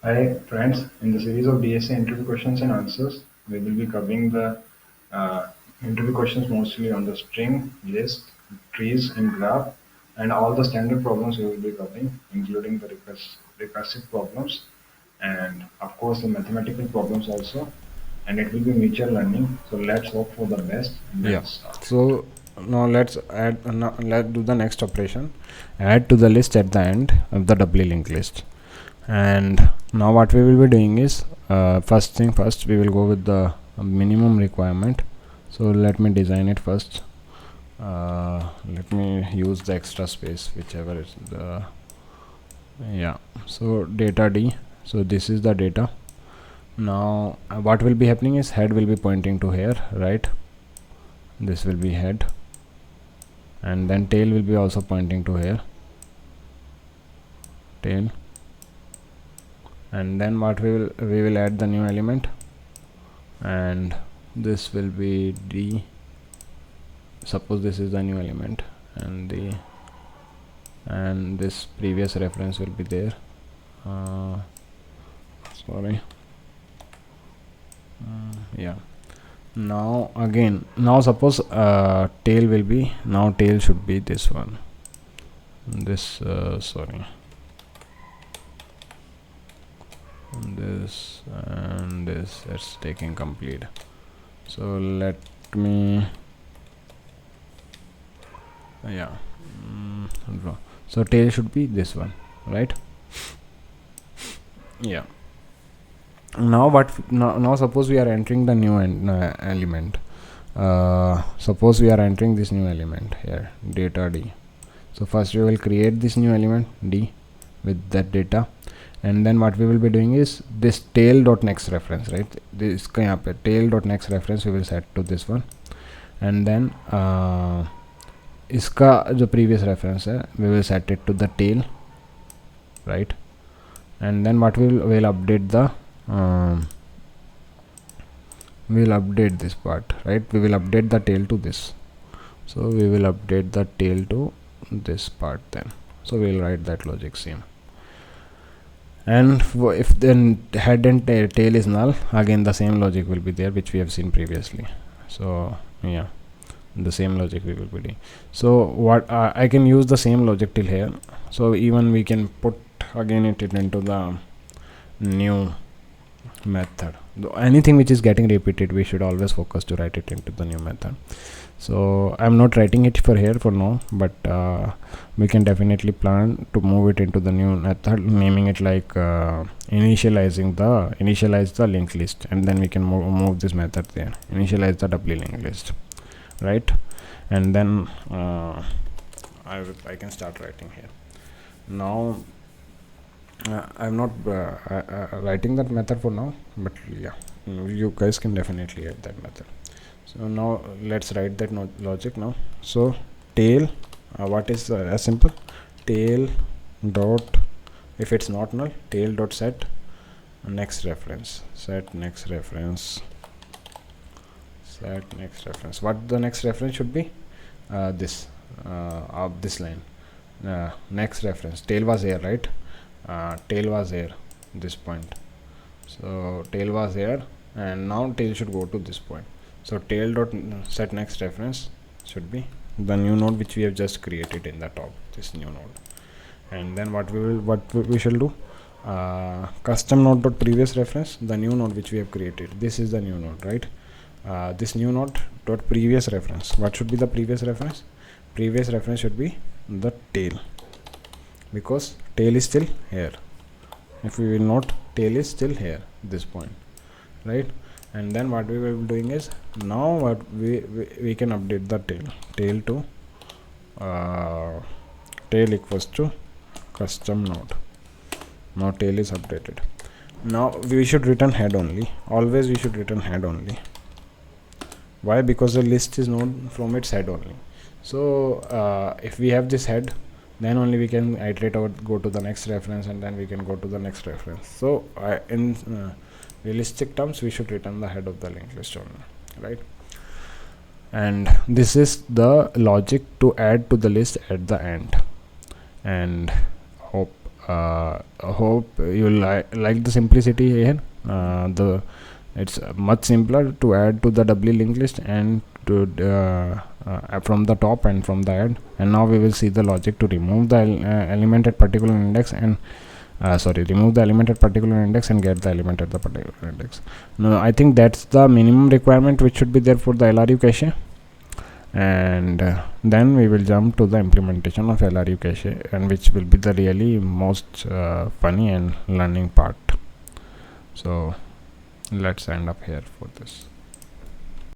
Hi friends, in the series of DSA interview questions and answers, we will be covering the interview questions mostly on the string, list, trees and graph, and all the standard problems we will be covering, including the recursive problems and of course the mathematical problems also, and it will be mutual learning. So let's hope for the best and Yeah. let's start. So now let's add. Now let's do the next operation. Add to the list at the end of the doubly linked list. And now what we will be doing is first thing first we will go with the minimum requirement. So let me design it first. Let me use the extra space whichever is the yeah. So data D. So this is the data. Now what will be happening is head will be pointing to here, right? This will be head, and then tail will be also pointing to here, tail. And then what we will add the new element, and this will be D. Suppose this is the new element, and this previous reference will be there. Sorry. Yeah. Now again, now suppose tail will be, now tail should be this one, this sorry, this and this. It's taking complete. So let me yeah. Draw. So tail should be this one, right? Yeah. Now now suppose we are entering the new element. Suppose we are entering this new element here, data D. So first we will create this new element D with that data, and then what we will be doing is this tail dot next reference, right? This tail dot next reference we will set to this one, and then इसका जो previous reference है we will set it to the tail, right? And then what we will update the we will update this part, right? We will update the tail to this. So we will update the tail to this part then. So we will write that logic same. And if then head and tail is null, again the same logic will be there which we have seen previously. So yeah, the same logic we will be doing. So what I can use the same logic till here. So even we can put again it into the new method. Anything which is getting repeated, we should always focus to write it into the new method. So I'm not writing it for here for now, but we can definitely plan to move it into the new method, naming it like initialize the linked list, and then we can move this method there, initialize the doubly linked list, right? And then I can start writing here. Now I'm not writing that method for now, but yeah, you guys can definitely add that method. So now let's write that logic now. So tail, what is as simple, tail dot, if it's not null, tail dot set next reference, set next reference. What the next reference should be? This of this line, next reference. Tail was here, right? Tail was here, this point. So tail was here, and now tail should go to this point. So tail dot set next reference should be the new node which we have just created in the top, this new node. And then what we shall do, custom node dot previous reference, the new node which we have created. This is the new node, right? This new node dot previous reference. What should be the previous reference? Previous reference should be the tail, because tail is still here. If we will note, tail is still here, this point, right? And then what we will be doing is, now what we can update the tail to tail equals to custom node. Now tail is updated. Now we should return head only. Always we should return head only. Why? Because the list is known from its head only. So if we have this head, then only we can iterate out, go to the next reference, and then we can go to the next reference. So in realistic terms, we should return the head of the linked list only, right? And this is the logic to add to the list at the end. And hope hope you like the simplicity here. It's much simpler to add to the doubly linked list and to from the top and from the end. And now we will see the logic to remove the element at particular index and remove the element at particular index and get the element at the particular index. Now I think that's the minimum requirement which should be there for the LRU cache. And then we will jump to the implementation of LRU cache, and which will be the really most funny and learning part. So let's end up here for this.